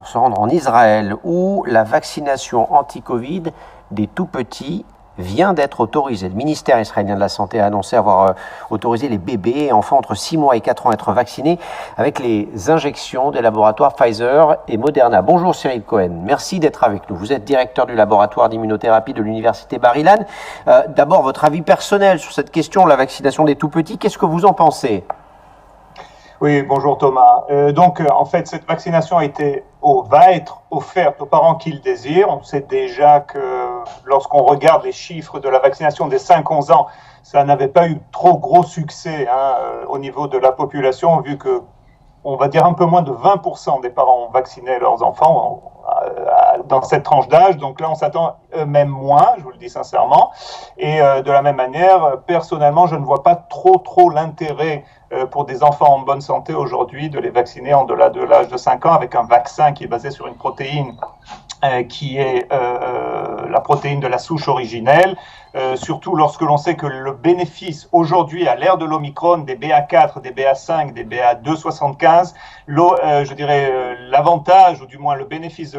Se rendre en Israël où la vaccination anti-Covid des tout-petits vient d'être autorisée. Le ministère israélien de la Santé a annoncé avoir autorisé les bébés et enfants entre 6 mois et 4 ans à être vaccinés avec les injections des laboratoires Pfizer et Moderna. Bonjour Cyril Cohen, merci d'être avec nous. Vous êtes directeur du laboratoire d'immunothérapie de l'université Bar-Ilan. D'abord, votre avis personnel sur cette question, la vaccination des tout-petits, qu'est-ce que vous en pensez ? Oui, bonjour Thomas. En fait, cette vaccination va être offerte aux parents qui le désirent. On sait déjà que lorsqu'on regarde les chiffres de la vaccination des 5-11 ans, ça n'avait pas eu trop gros succès au niveau de la population, vu que, on va dire, un peu moins de 20% des parents ont vacciné leurs enfants dans cette tranche d'âge. Donc là, on s'attend même moins, je vous le dis sincèrement. Et de la même manière, personnellement, je ne vois pas trop l'intérêt pour des enfants en bonne santé aujourd'hui de les vacciner en delà de l'âge de 5 ans avec un vaccin qui est basé sur une protéine qui est la protéine de la souche originelle, surtout lorsque l'on sait que le bénéfice aujourd'hui à l'ère de l'Omicron, des BA4, des BA5, des BA275, je dirais l'avantage ou du moins le bénéfice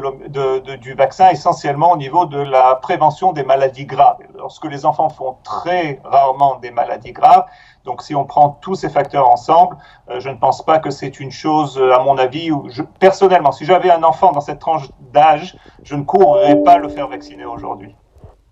du vaccin essentiellement au niveau de la prévention des maladies graves. Lorsque les enfants font très rarement des maladies graves, donc si on prend tous ces facteurs ensemble, je ne pense pas que c'est une chose, à mon avis, personnellement, si j'avais un enfant dans cette tranche d'âge, je ne courrais pas le faire vacciner aujourd'hui.